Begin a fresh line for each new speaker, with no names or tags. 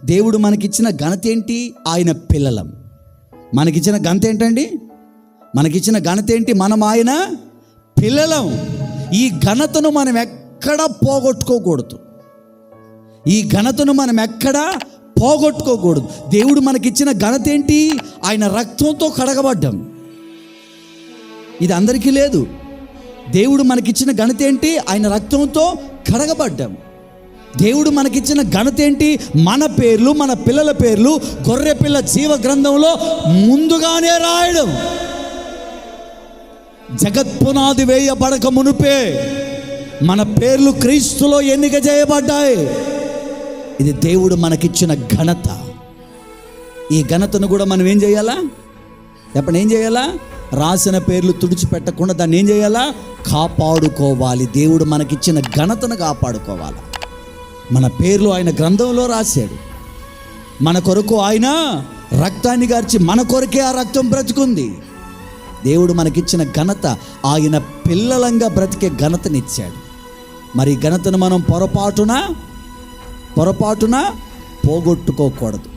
దేవుడు మనకిచ్చిన ఘనత ఏంటి? ఆయన పిల్లలం. మనకిచ్చిన ఘనత ఏంటండి? మనకిచ్చిన ఘనత ఏంటి? మనం ఆయన పిల్లలం. ఈ ఘనతను మనం ఎక్కడా పోగొట్టుకోకూడదు. ఈ ఘనతను మనం ఎక్కడా పోగొట్టుకోకూడదు. దేవుడు మనకిచ్చిన ఘనత ఏంటి? ఆయన రక్తంతో కడగబడ్డాం. ఇది అందరికీ లేదు. దేవుడు మనకిచ్చిన ఘనత ఏంటి? ఆయన రక్తంతో కడగబడ్డాం. దేవుడు మనకిచ్చిన ఘనత ఏంటి? మన పేర్లు, మన పిల్లల పేర్లు గొర్రె పిల్ల జీవ గ్రంథంలో ముందుగానే రాయడం. జగత్పునాది వేయబడక మునుపే మన పేర్లు క్రీస్తులో ఎన్నిక చేయబడ్డాయి. ఇది దేవుడు మనకిచ్చిన ఘనత. ఈ ఘనతను కూడా మనం ఏం చేయాలా? చెప్పండి, ఏం చేయాలా? రాసిన పేర్లు తుడిచిపెట్టకుండా దాన్ని ఏం చేయాలా? కాపాడుకోవాలి. దేవుడు మనకిచ్చిన ఘనతను కాపాడుకోవాలి. మన పేర్లు ఆయన గ్రంథంలో రాశాడు. మన కొరకు ఆయన రక్తాన్ని గార్చి మన కొరకే ఆ రక్తం బ్రతుకుంది. దేవుడు మనకిచ్చిన ఘనత, ఆయన పిల్లలంగా బ్రతికే ఘనతనిచ్చాడు. మరి ఘనతను మనం పొరపాటున పోగొట్టుకోకూడదు.